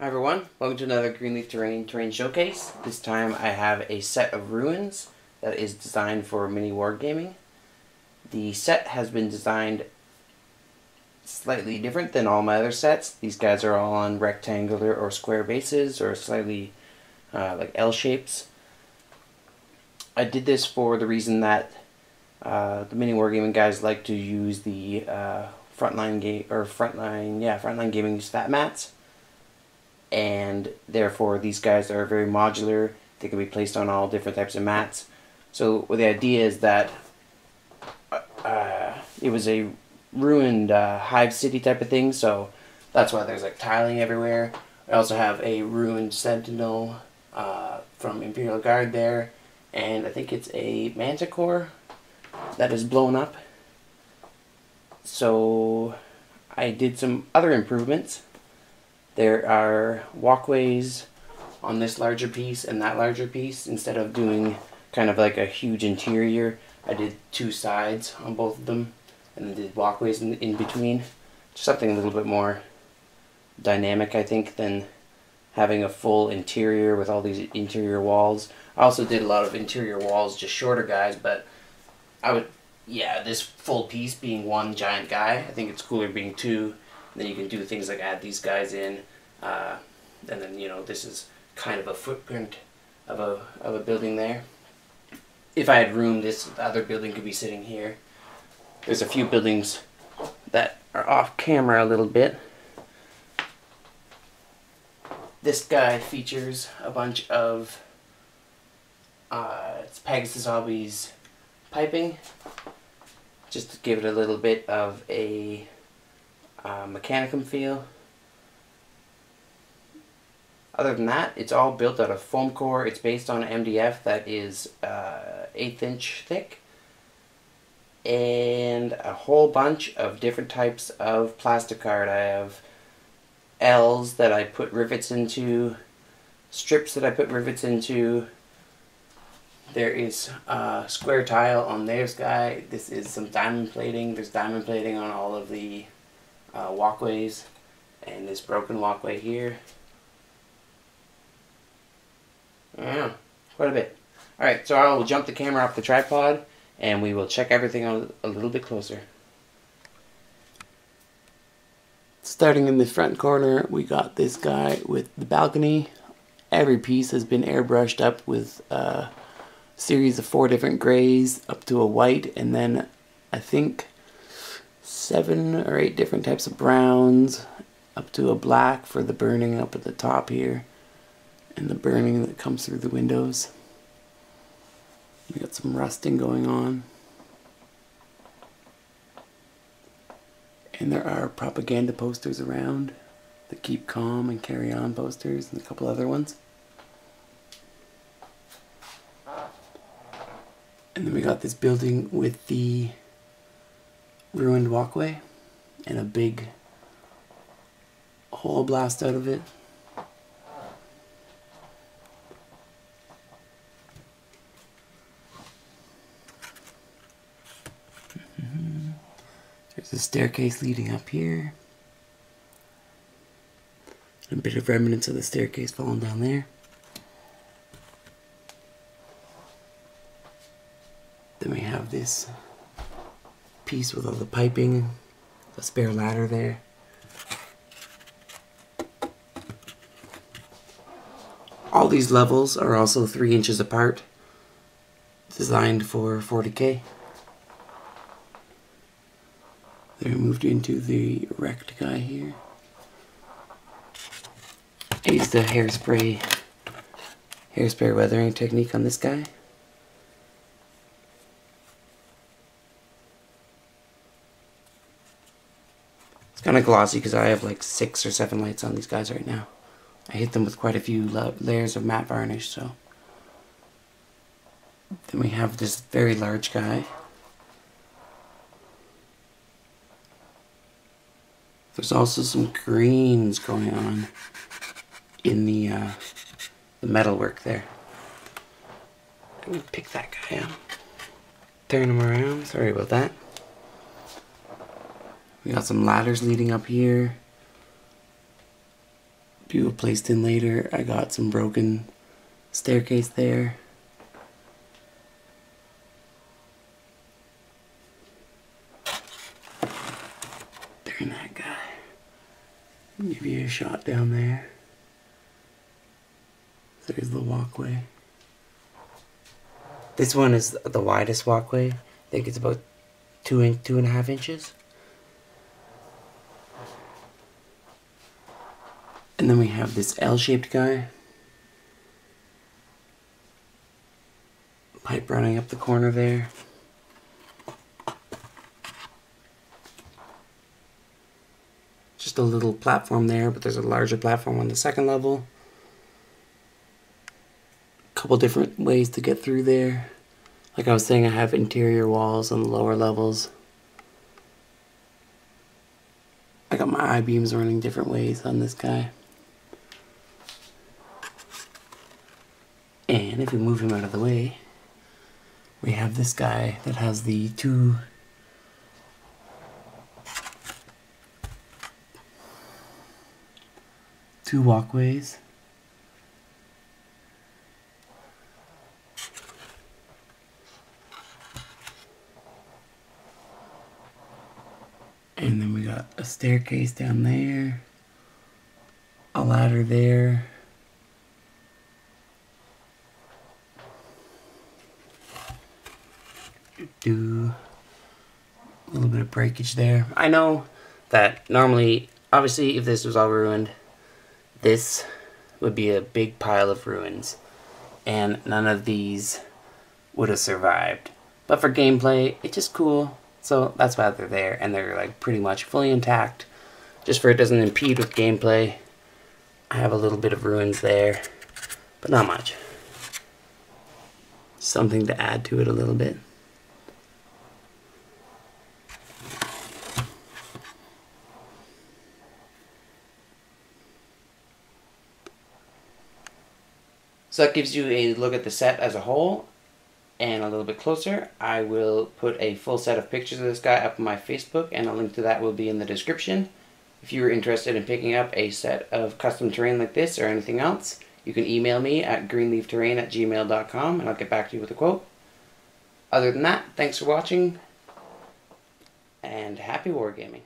Hi everyone, welcome to another Greenleaf Terrain Showcase. This time I have a set of ruins that is designed for mini wargaming. The set has been designed slightly different than all my other sets. These guys are all on rectangular or square bases or slightly like L shapes. I did this for the reason that the mini wargaming guys like to use the frontline gaming stat mats. And therefore these guys are very modular. They can be placed on all different types of mats. So the idea is that it was a ruined hive city type of thing, so that's why there's like tiling everywhere. I also have a ruined sentinel from Imperial Guard there, and I think it's a manticore that is blown up. So I did some other improvements. There are walkways on this larger piece and that larger piece. Instead of doing kind of like a huge interior, I did two sides on both of them and then did walkways in between. Just something a little bit more dynamic, I think, than having a full interior with all these interior walls. I also did a lot of interior walls, just shorter guys, but this full piece being one giant guy, I think it's cooler being two. Then you can do things like add these guys in, and then this is kind of a footprint of a building there. If I had room, this other building could be sitting here. There's a few buildings that are off camera a little bit. This guy features a bunch of it's Pegasus Hobbies piping, just to give it a little bit of a mechanicum feel. Other than that, it's all built out of foam core. It's based on MDF that is 1/8 inch thick, and a whole bunch of different types of plasticard. I have L's that I put rivets into, strips that I put rivets into. There is square tile on this guy. This is some diamond plating. There's diamond plating on all of the walkways, and this broken walkway here. Yeah, quite a bit. Alright, so I will jump the camera off the tripod and we will check everything out a little bit closer. Starting in the front corner, we got this guy with the balcony. Every piece has been airbrushed up with a series of 4 different grays up to a white, and then I think 7 or 8 different types of browns up to a black for the burning up at the top here and the burning that comes through the windows. We got some rusting going on, and there are propaganda posters around, the Keep Calm and Carry On posters and a couple other ones. And then we got this building with the ruined walkway and a big hole blast out of it. There's a staircase leading up here. And a bit of remnants of the staircase falling down there. Then we have this piece with all the piping, a spare ladder there. All these levels are also 3 inches apart, designed for 40K. They're moved into the wrecked guy here. I used the hairspray weathering technique on this guy. It's kind of glossy because I have like 6 or 7 lights on these guys right now. I hit them with quite a few layers of matte varnish, so. Then we have this very large guy. There's also some greens going on in the metalwork there. I'm gonna pick that guy up. Turn him around, sorry about that. We got some ladders leading up here. be replaced in later. I got some broken staircase there. There's that guy. Give you a shot down there. There's the walkway. This one is the widest walkway. I think it's about 2.5 inches. And then we have this L-shaped guy. Pipe running up the corner there. Just a little platform there, but there's a larger platform on the second level. A couple different ways to get through there. Like I was saying, I have interior walls on the lower levels. I got my I-beams running different ways on this guy. And if we move him out of the way, we have this guy that has the two walkways. And then we got a staircase down there, a ladder there. Do a little bit of breakage there. I know that normally, obviously, if this was all ruined, this would be a big pile of ruins, and none of these would have survived. But for gameplay, it's just cool, so that's why they're there, and they're like pretty much fully intact, just for it doesn't impede with gameplay. I have a little bit of ruins there, but not much. Something to add to it a little bit. So that gives you a look at the set as a whole, and a little bit closer. I will put a full set of pictures of this guy up on my Facebook, and a link to that will be in the description. If you are interested in picking up a set of custom terrain like this or anything else, you can email me at greenleafterrain@gmail.com and I'll get back to you with a quote. Other than that, thanks for watching, and happy wargaming.